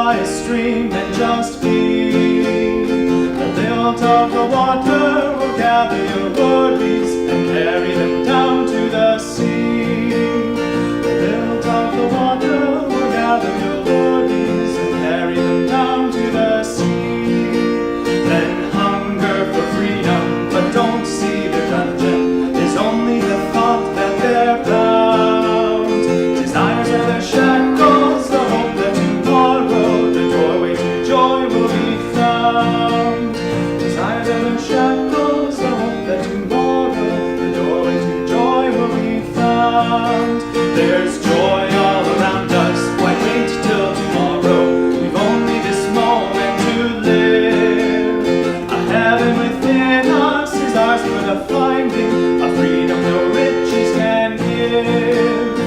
by a stream and just be. The lilt of the water will gather your worries and carry them down to the sea. The lilt of the water will gather your worries and carry them down to the sea. Then hunger for freedom, but don't see their dungeon is only the thought that they're bound. Desires are their shackles, the hope that tomorrow the doorway to joy will be found. Desires are their shackles, the hope that tomorrow the doorway to joy will be found. There's joy all around us, why wait till tomorrow? We've only this moment to live. A heaven within us is ours for the finding, a freedom no riches can give.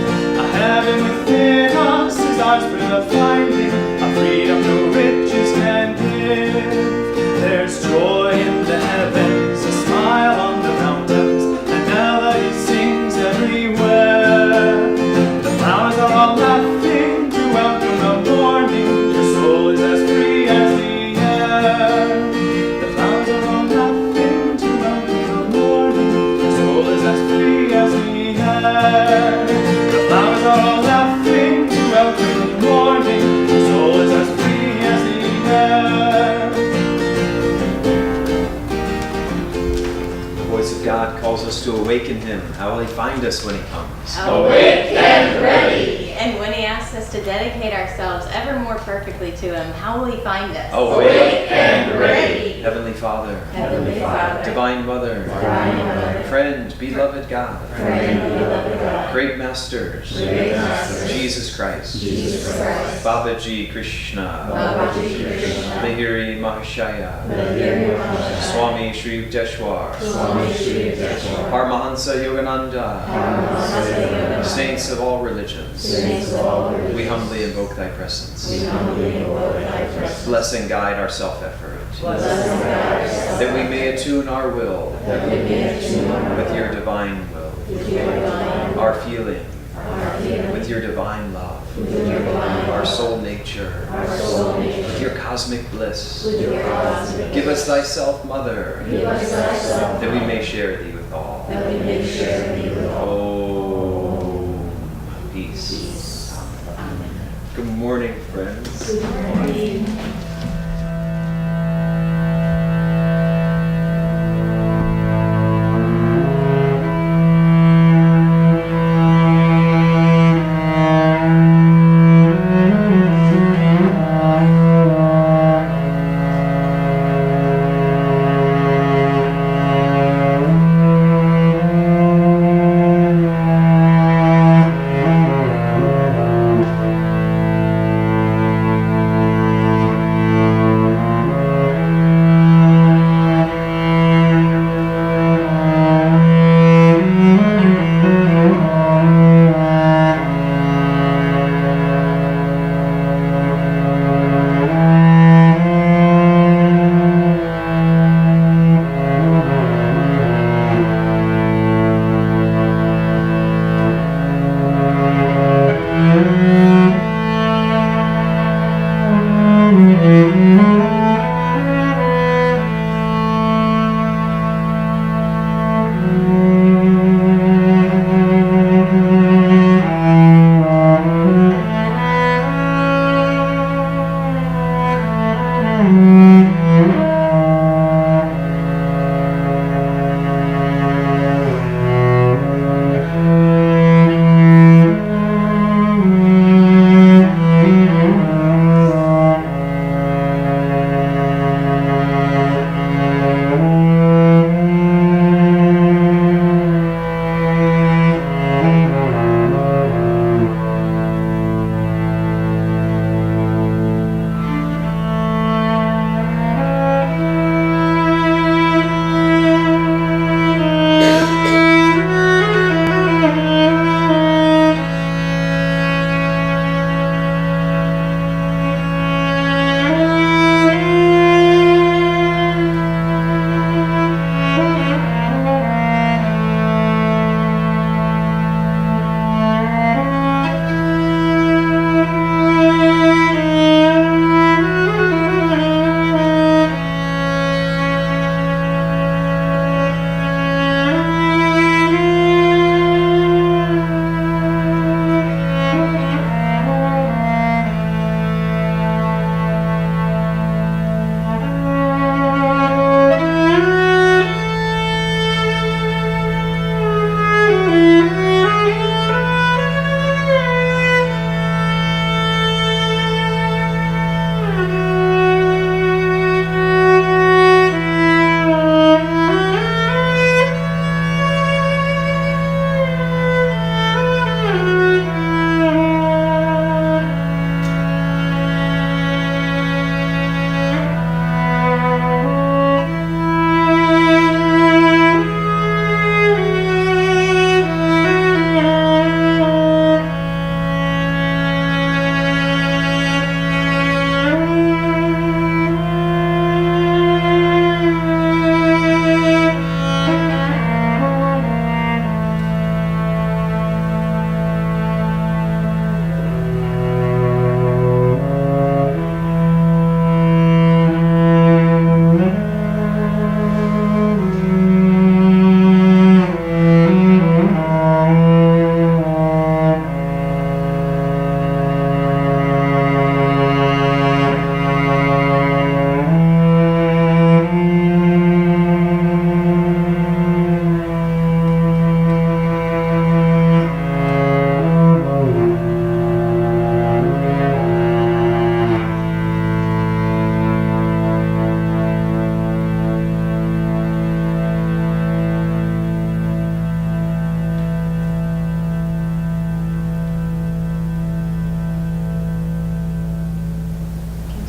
A heaven within us is ours for the finding, a freedom no riches can give. There's joy in the heavens, a smile on the mountains, and melody sings everywhere. The flowers are all laughing to welcome the morning, your soul is as free as the air. The flowers are all laughing to welcome the morning, your soul is as free as the air. The flowers are all laughing to welcome the morning, your soul is as free as the air. The voice of God calls us to awaken him. How will he find us when he comes? Awake and ready. And when he asks us to dedicate ourselves ever more perfectly to him, how will he find us? Awake and ready. Heavenly Father, Heavenly Father, Divine Mother, Divine Mother, Friend, beloved God, Friend, beloved God, Great Masters, Great Masters, Jesus Christ, Jesus Christ, Babaji Krishna, Babaji Krishna, Mahiri Mahashaya, Mahiri Mahashaya, Swami Shri Yukteswar, Swami Shri Yukteswar, Paramahansa Yogananda, Paramahansa Yogananda, Saints of all religions, Saints of all religions, we humbly invoke thy presence. we humbly invoke thy presence. Bless and guide our self-effort, Bless and guide us, that we may attune our will that we may attune our with your divine will, with your divine, our feeling our feeling, with your divine love, with your divine, our soul nature, our soul nature, with your cosmic bliss. with your cosmic. Give us thyself, Mother, Give us thyself, that we may share thee with all. that we may share thee with all. Oh, peace. Amen. Good morning, friends. Good morning.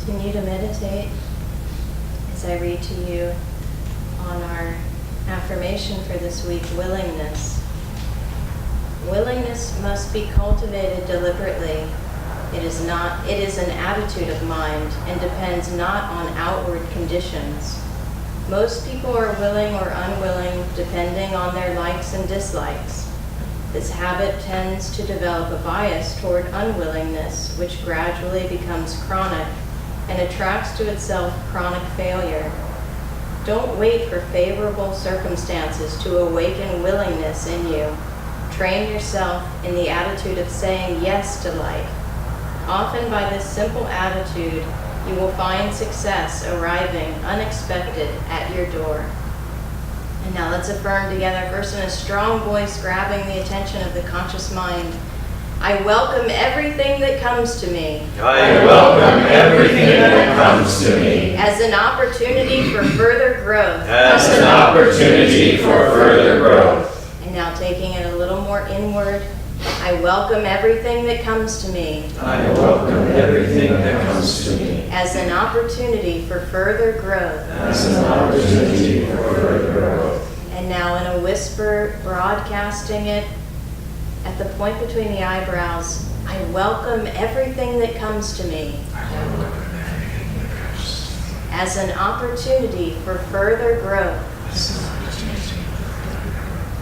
Continue to meditate as I read to you on our affirmation for this week, willingness. Willingness must be cultivated deliberately. It is an attitude of mind and depends not on outward conditions. Most people are willing or unwilling depending on their likes and dislikes. This habit tends to develop a bias toward unwillingness, which gradually becomes chronic and attracts to itself chronic failure. Don't wait for favorable circumstances to awaken willingness in you. Train yourself in the attitude of saying yes to life. Often by this simple attitude, you will find success arriving unexpected at your door. And now let's affirm together, first in a strong voice, grabbing the attention of the conscious mind. I welcome everything that comes to me. I welcome everything that comes to me As an opportunity for further growth. as an opportunity for further growth. And now taking it a little more inward. I welcome everything that comes to me. I welcome everything that comes to me As an opportunity for further growth. as an opportunity for further growth. And now in a whisper, broadcasting it at the point between the eyebrows, I welcome everything that comes to me as an opportunity for further growth.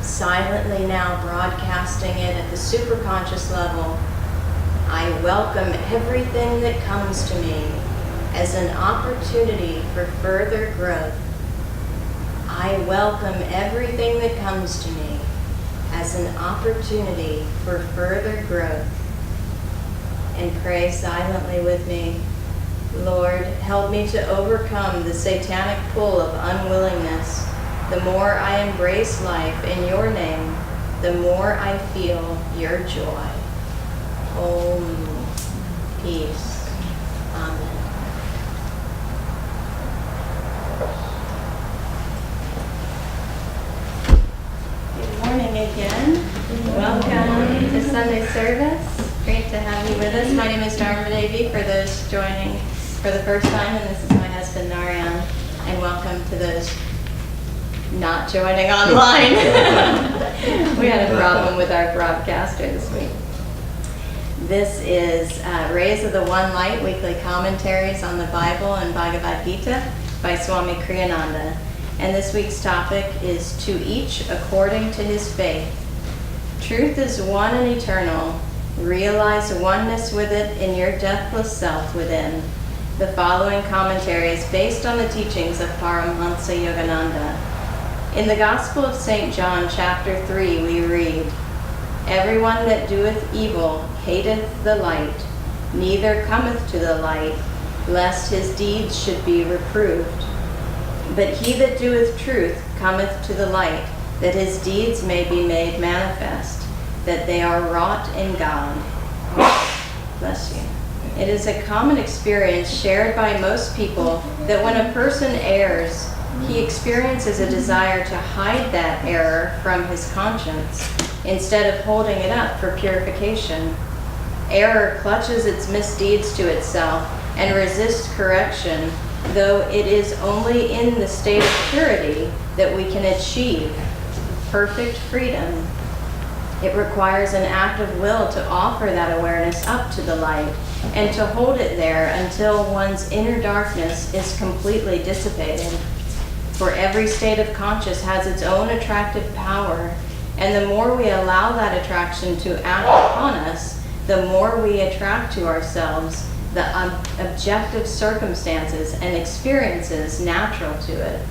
Silently now broadcasting it at the superconscious level, I welcome everything that comes to me as an opportunity for further growth. I welcome everything that comes to me as an opportunity for further growth. And pray silently with me. Lord, help me to overcome the satanic pull of unwillingness. The more I embrace life in your name, the more I feel your joy. Om. Peace. Amen. Good morning again. Welcome to Sunday service. Great to have you with us. My name is Dharmadevi, for those joining for the first time, and this is my husband Narayan. And welcome to those not joining online. We had a problem with our broadcaster this week. This is Rays of the One Light weekly commentaries on the Bible and Bhagavad Gita by Swami Ananda. And this week's topic is to each according to his faith. Truth is one and eternal. Realize oneness with it in your deathless self within. The following commentary is based on the teachings of Paramahansa Yogananda. In the Gospel of St. John, chapter 3, we read, Everyone that doeth evil hateth the light, neither cometh to the light, lest his deeds should be reproved. But he that doeth truth cometh to the light, that his deeds may be made manifest, that they are wrought in God. Bless you. It is a common experience shared by most people that when a person errs, he experiences a desire to hide that error from his conscience instead of holding it up for purification. Error clutches its misdeeds to itself and resists correction, though it is only in the state of purity that we can achieve perfect freedom. It requires an act of will to offer that awareness up to the light and to hold it there until one's inner darkness is completely dissipated. For every state of conscious has its own attractive power, and the more we allow that attraction to act upon us, the more we attract to ourselves the objective circumstances and experiences natural to it.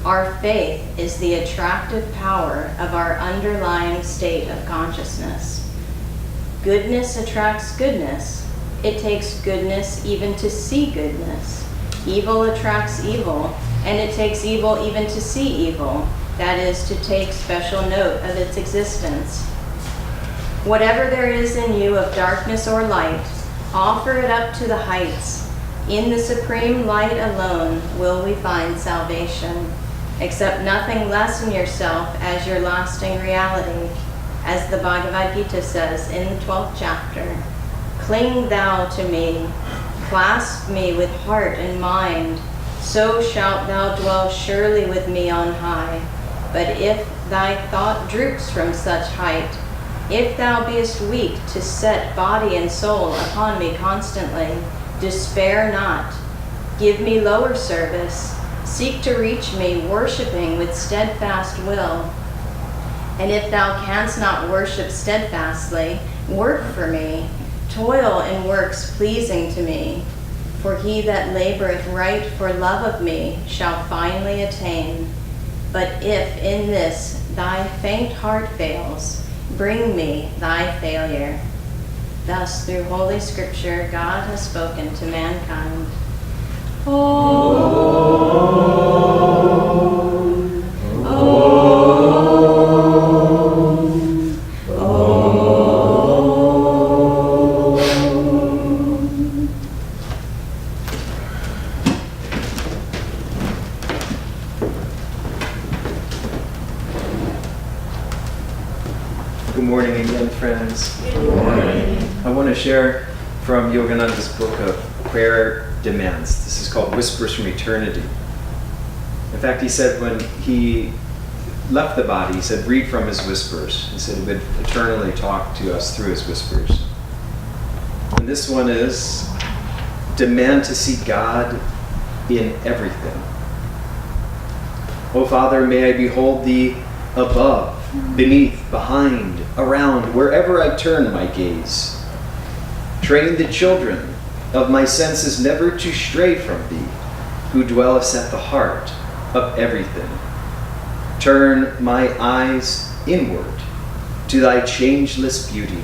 Our faith is the attractive power of our underlying state of consciousness. Goodness attracts goodness. It takes goodness even to see goodness. Evil attracts evil, and it takes evil even to see evil. That is, to take special note of its existence. Whatever there is in you of darkness or light, offer it up to the heights. In the supreme light alone will we find salvation. Accept nothing less in yourself as your lasting reality. As the Bhagavad Gita says in the 12th chapter, cling thou to me, Clasp me with heart and mind, so shalt thou dwell surely with me on high. But if thy thought droops from such height, if thou beest weak to set body and soul upon me constantly, despair not. Give me lower service. Seek to reach me, worshiping with steadfast will. And if thou canst not worship steadfastly, work for me. Toil in works pleasing to me. For he that laboreth right for love of me shall finally attain. But if in this thy faint heart fails, bring me thy failure. Thus, through Holy Scripture, God has spoken to mankind. Good morning again, friends. Good morning. I want to share from Yogananda's book of prayer demands. This is called Whispers from Eternity. In fact, he said when he left the body, he said, read from his whispers. He said he would eternally talk to us through his whispers. And this one is, demand to see God in everything. O Father, may I behold thee above, beneath, behind, around, wherever I turn my gaze. Train the children of my senses never to stray from thee, who dwellest at the heart of everything. Turn my eyes inward to thy changeless beauty.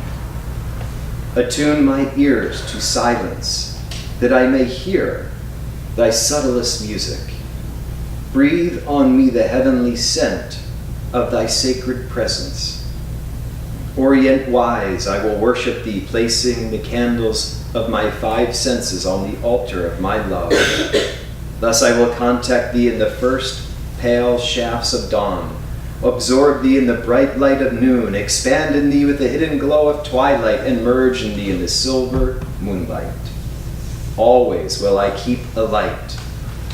Attune my ears to silence, that I may hear thy subtlest music. Breathe on me the heavenly scent of thy sacred presence. Orient wise, I will worship thee, placing the candles of my five senses on the altar of my love. Thus I will contact thee in the first pale shafts of dawn, absorb thee in the bright light of noon, expand in thee with the hidden glow of twilight, and merge in thee in the silver moonlight. Always will I keep alight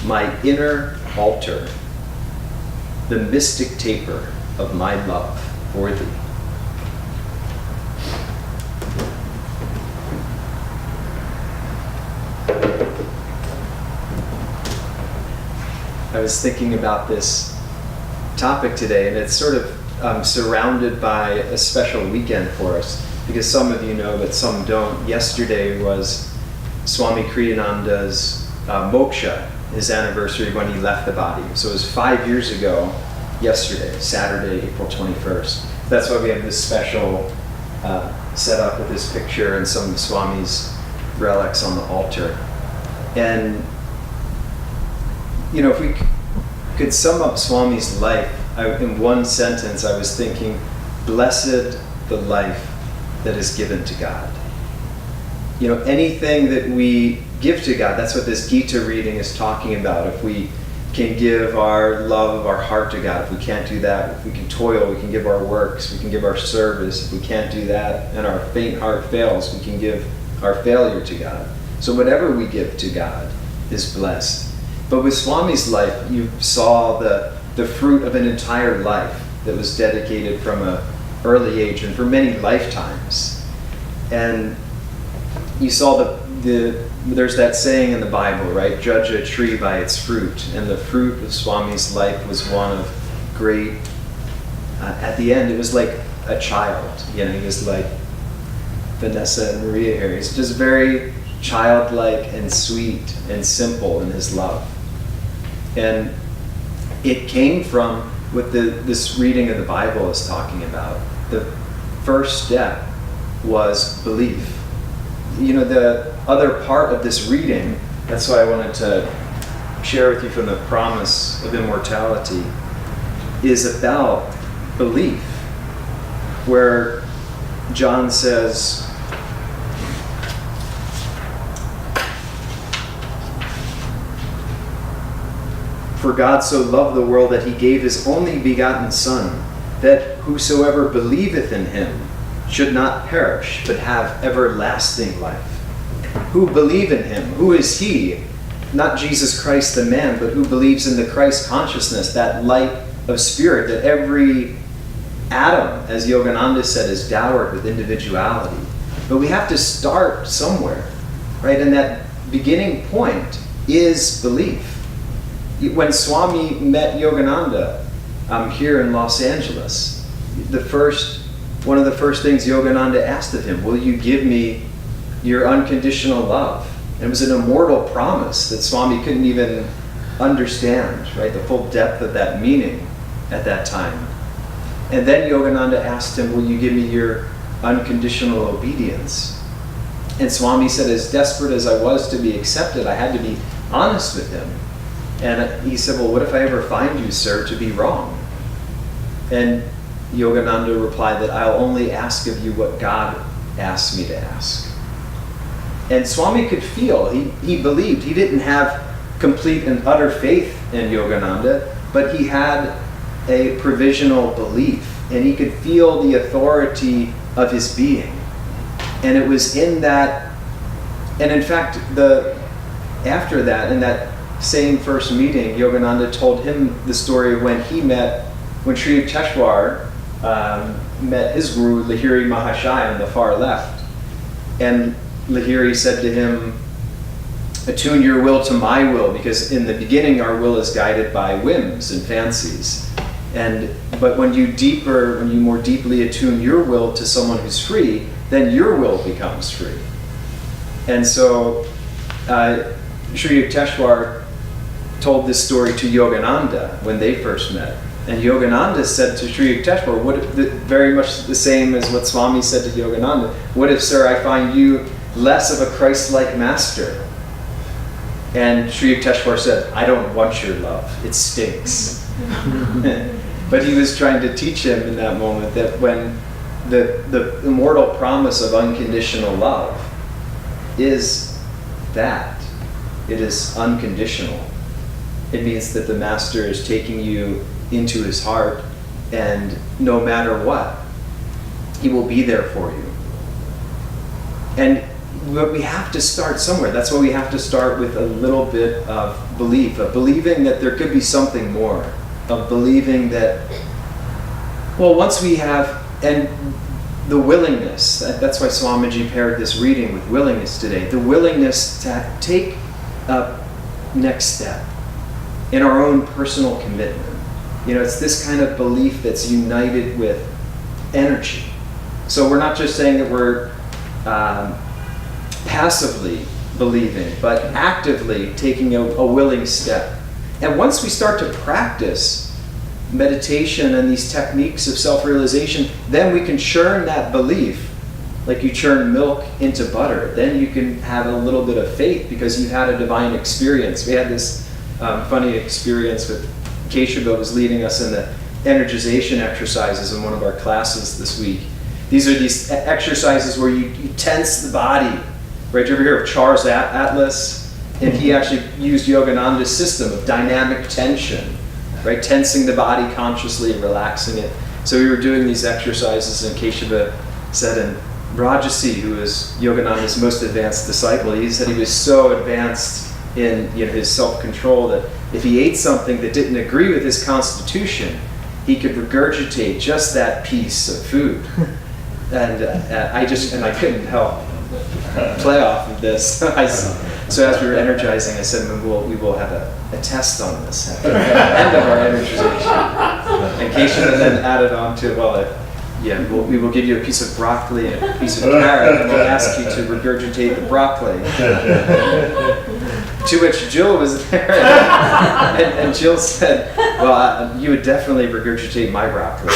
my inner altar, the mystic taper of my love for thee. I was thinking about this topic today, and it's sort of surrounded by a special weekend for us, because some of you know, but some don't. Yesterday was Swami Kriyananda's moksha, his anniversary when he left the body. So it was 5 years ago yesterday, Saturday, April 21st. That's why we have this special setup with this picture and some of Swami's relics on the altar. And you know, if we could sum up Swami's life in one sentence, I was thinking, blessed the life that is given to God. You know, anything that we give to God, that's what this Gita reading is talking about. If we can give our love of our heart to God, if we can't do that, if we can toil, we can give our works, we can give our service. If we can't do that and our faint heart fails, we can give our failure to God. So whatever we give to God is blessed. But with Swami's life, you saw the fruit of an entire life that was dedicated from an early age and for many lifetimes. And you saw there's that saying in the Bible, right? Judge a tree by its fruit. And the fruit of Swami's life was one of great, at the end, it was like a child. You know, he was like Vanessa and Maria here. He's just very childlike and sweet and simple in his love. And it came from what this reading of the Bible is talking about. The first step was belief. You know, the other part of this reading, that's why I wanted to share with you from the promise of immortality, is about belief, where John says, for God so loved the world that he gave his only begotten Son, that whosoever believeth in him should not perish, but have everlasting life. who believe in him. Who is he? Not Jesus Christ the man, but who believes in the Christ consciousness, that light of spirit, that every atom, as Yogananda said, is dowered with individuality. But we have to start somewhere, right? And that beginning point is belief. When Swami met Yogananda here in Los Angeles, one of the first things Yogananda asked of him, will you give me your unconditional love? And it was an immortal promise that Swami couldn't even understand, right? The full depth of that meaning at that time. And then Yogananda asked him, will you give me your unconditional obedience? And Swami said, as desperate as I was to be accepted, I had to be honest with him. And he said, well, what if I ever find you, sir, to be wrong? And Yogananda replied that I'll only ask of you what God asks me to ask. And Swami could feel, he believed. He didn't have complete and utter faith in Yogananda, but he had a provisional belief, and he could feel the authority of his being. And it was in that, and in fact, after that, in that same first meeting, Yogananda told him the story of when Sri Yukteswar met his guru, Lahiri Mahashaya, on the far left. And Lahiri said to him, attune your will to my will, because in the beginning our will is guided by whims and fancies. But when you more deeply attune your will to someone who's free, then your will becomes free. And so Sri Yukteswar told this story to Yogananda when they first met. And Yogananda said to Sri Yukteswar, very much the same as what Swami said to Yogananda, what if, sir, I find you less of a Christ-like master? And Sri Yukteswar said, I don't want your love, it stinks. But he was trying to teach him in that moment that when the immortal promise of unconditional love is that, it is unconditional. It means that the master is taking you into his heart, and no matter what, he will be there for you. But we have to start somewhere. That's why we have to start with a little bit of belief, of believing that there could be something more, of believing that, well, once we have, and the willingness, that's why Swamiji paired this reading with willingness today, the willingness to take a next step in our own personal commitment. It's this kind of belief that's united with energy. So we're not just saying that we're passively believing, but actively taking a willing step. And once we start to practice meditation and these techniques of self-realization, then we can churn that belief like you churn milk into butter. Then you can have a little bit of faith because you had a divine experience. We had this funny experience with Keshuba was leading us in the energization exercises in one of our classes this week. These are these exercises where you tense the body. Right, you ever hear of Charles Atlas? And he actually used Yogananda's system of dynamic tension, right? Tensing the body consciously and relaxing it. So we were doing these exercises, and Keshuba said, and Rajasi, who is Yogananda's most advanced disciple, he said he was so advanced in his self-control that if he ate something that didn't agree with his constitution, he could regurgitate just that piece of food. And I couldn't help play off of this. So as we were energizing, I said, we will have a test on this at the end of our energization. And Keshuba then added on to, we will give you a piece of broccoli and a piece of carrot, and we'll ask you to regurgitate the broccoli. To which Jill was there, and Jill said, you would definitely regurgitate my broccoli.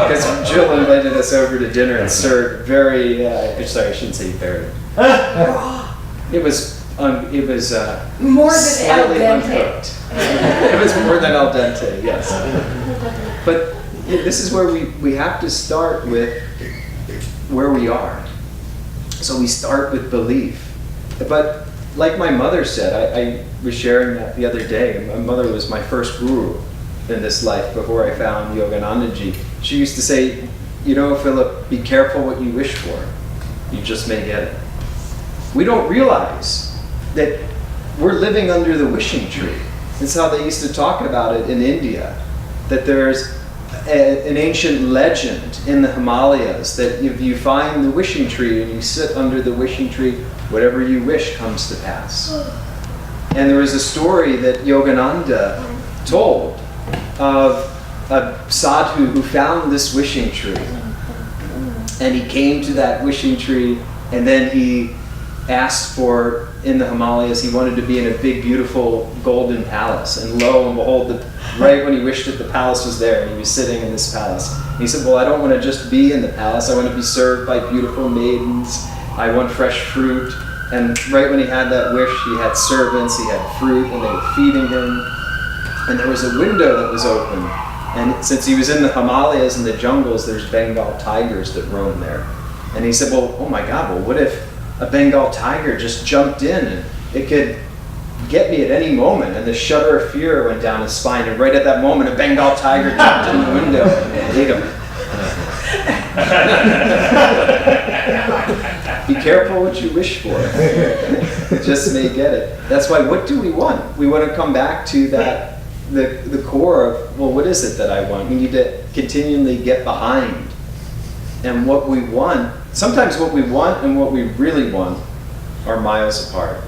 Because Jill invited us over to dinner and served very, sorry, I shouldn't say very. It was more than slightly al dente. uncooked. It was more than al dente, yes. But this is where we have to start with where we are. So we start with belief. But like my mother said, I was sharing that the other day. My mother was my first guru in this life before I found Yoganandaji. She used to say, Philip, be careful what you wish for. You just may get it. we don't realize that we're living under the wishing tree. That's how they used to talk about it in India, that there's an ancient legend in the Himalayas that if you find the wishing tree and you sit under the wishing tree, whatever you wish comes to pass. And there was a story that Yogananda told of a sadhu who found this wishing tree. And he came to that wishing tree, and then he asked for, in the Himalayas, he wanted to be in a big, beautiful golden palace. And lo and behold, right when he wished it, the palace was there, and he was sitting in this palace. And he said, well, I don't want to just be in the palace. I want to be served by beautiful maidens. I want fresh fruit. And right when he had that wish, he had servants, he had fruit, and they were feeding him. And there was a window that was open. And since he was in the Himalayas and the jungles, there's Bengal tigers that roam there. And he said, well, oh my God, well, what if a Bengal tiger just jumped in and it could get me at any moment? And the shudder of fear went down his spine. And right at that moment, a Bengal tiger jumped in the window and ate him. Be careful what you wish for. You just may get it. That's why, what do we want? We want to come back to that, the core of, well, what is it that I want? We need to continually get behind. And what we want, sometimes what we want and what we really want are miles apart.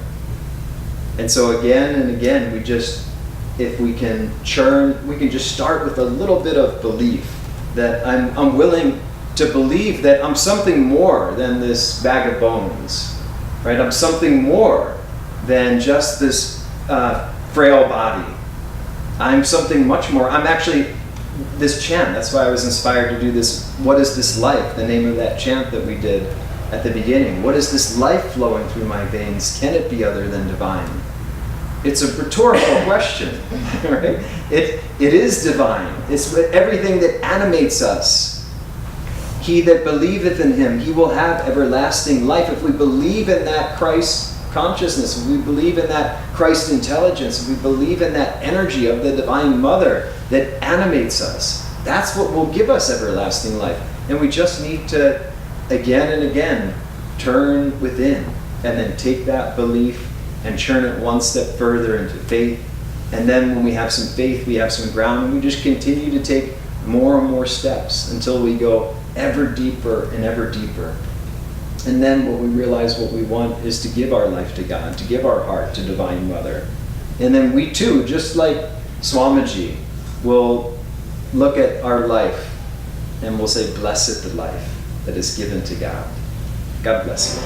And so again and again, we just, if we can churn, we can just start with a little bit of belief that I'm willing to believe that I'm something more than this bag of bones, right? I'm something more than just this frail body. I'm something much more. I'm actually this chant. That's why I was inspired to do this. What is this life? The name of that chant that we did at the beginning. What is this life flowing through my veins? Can it be other than divine? It's a rhetorical question, right? It is divine. It's everything that animates us. He that believeth in him, he will have everlasting life. If we believe in that Christ consciousness, if we believe in that Christ intelligence, if we believe in that energy of the Divine Mother that animates us, that's what will give us everlasting life. And we just need to, again and again, turn within and then take that belief and churn it one step further into faith. And then when we have some faith, we have some ground, and we just continue to take more and more steps until we go ever deeper and ever deeper. And then what we realize what we want is to give our life to God, to give our heart to Divine Mother. And then we too, just like Swamiji, will look at our life and we'll say, blessed the life that is given to God. God bless you.